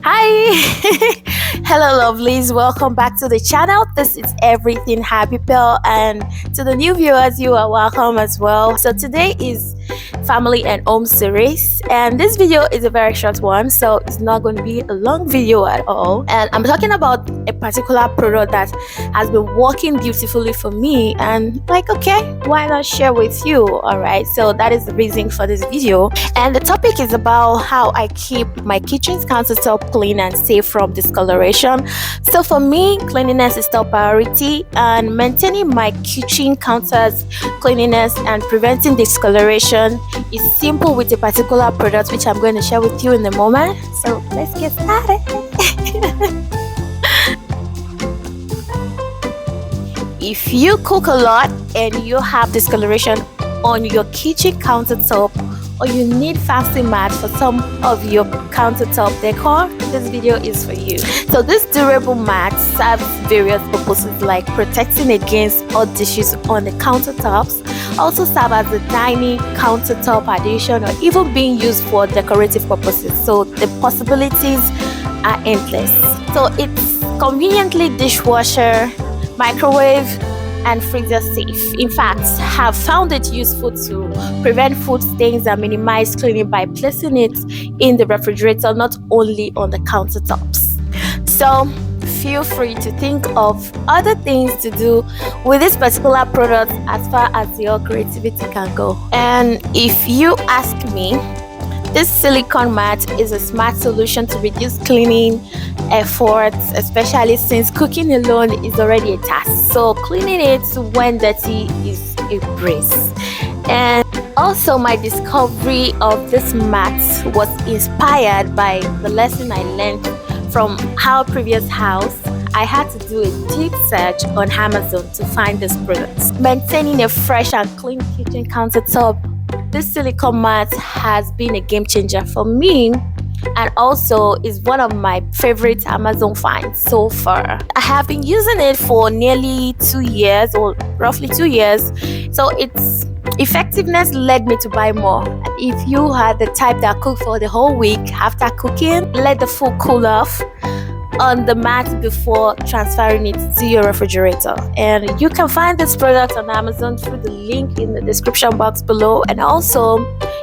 Hi. Hello lovelies, welcome back to the channel. This is Everything Happy Pill, and to the new viewers, you are welcome as well. So today is family and home series, and this video is a very short one, so it's not going to be a long video at all. And I'm talking about a particular product that has been working beautifully for me, and like, okay, why not share with you? All right, so that is the reason for this video, and the topic is about how I keep my kitchen's countertop clean and safe from discoloration. So for me, cleanliness is top priority, and maintaining my kitchen counters cleanliness and preventing discoloration is simple with a particular product which I'm going to share with you in a moment. So let's get started. If you cook a lot and you have discoloration on your kitchen countertop, or you need fancy mats for some of your countertop decor, this video is for you. So this durable mat serves various purposes like protecting against odd dishes on the countertops, also serve as a tiny countertop addition, or even being used for decorative purposes. So the possibilities are endless. So it's conveniently dishwasher, microwave, and freezer safe. In fact, have found it useful to prevent food stains and minimize cleaning by placing it in the refrigerator, not only on the countertops. So feel free to think of other things to do with this particular product as far as your creativity can go. And if you ask me, this silicone mat is a smart solution to reduce cleaning efforts, especially since cooking alone is already a task. So cleaning it when dirty is a breeze. And also, my discovery of this mat was inspired by the lesson I learned from our previous house. I had to do a deep search on Amazon to find this product. Maintaining a fresh and clean kitchen countertop, this silicone mat has been a game changer for me, and also is one of my favorite Amazon finds so far. I have been using it for nearly 2 years, or roughly 2 years, so its effectiveness led me to buy more. If you are the type that cook for the whole week, after cooking, let the food cool off on the mat before transferring it to your refrigerator. And you can find this product on Amazon through the link in the description box below, and also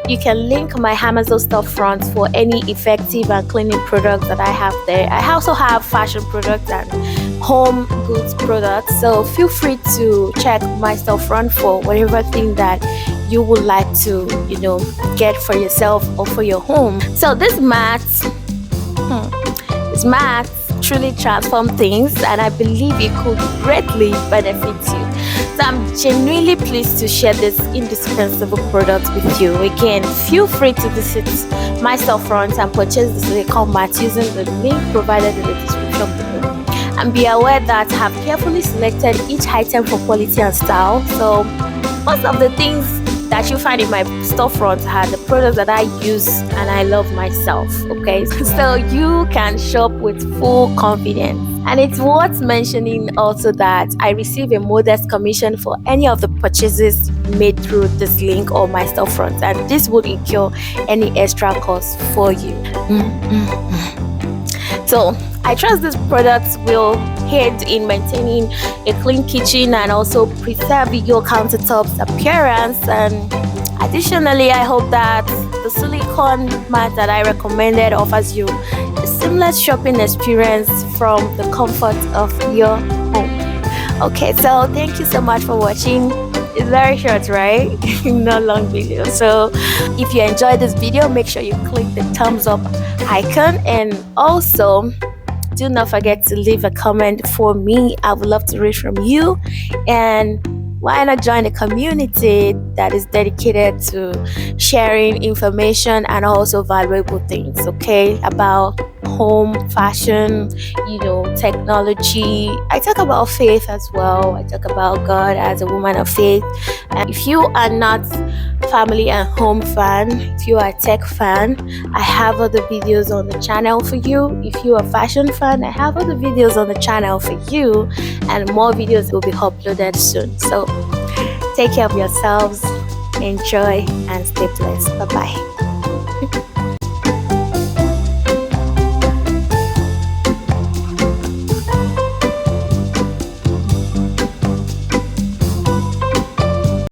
you can link my Amazon storefront for any effective and cleaning products that I have there. I also have fashion products and home goods products, so feel free to check my storefront for whatever thing that you would like to, get for yourself or for your home. So this mat truly transform things, and I believe it could greatly benefit you. So I'm genuinely pleased to share this indispensable product with you. Again, feel free to visit my storefront and purchase the silicone mat using the link provided in the description below. And be aware that I have carefully selected each item for quality and style. So most of the things that you find in my storefront are the products that I use and I love myself, okay? So you can shop with full confidence. And it's worth mentioning also that I receive a modest commission for any of the purchases made through this link or my storefront, and this would incur any extra cost for you. So I trust these products will aid in maintaining a clean kitchen and also preserve your countertop's appearance. And additionally, I hope that the silicone mat that I recommended offers you a seamless shopping experience from the comfort of your home. Okay, so thank you so much for watching. It's very short, right? Not long video. So if you enjoyed this video, make sure you click the thumbs up icon, and also do not forget to leave a comment for me. I would love to read from you. And why not join a community that is dedicated to sharing information and also valuable things, okay, about home, fashion, technology. I talk about faith as well. I talk about God as a woman of faith. And if you are not family and home fan, if you are a tech fan, I have other videos on the channel for you. If you are a fashion fan, I have other videos on the channel for you, and more videos will be uploaded soon. So take care of yourselves, enjoy, and stay blessed. Bye bye.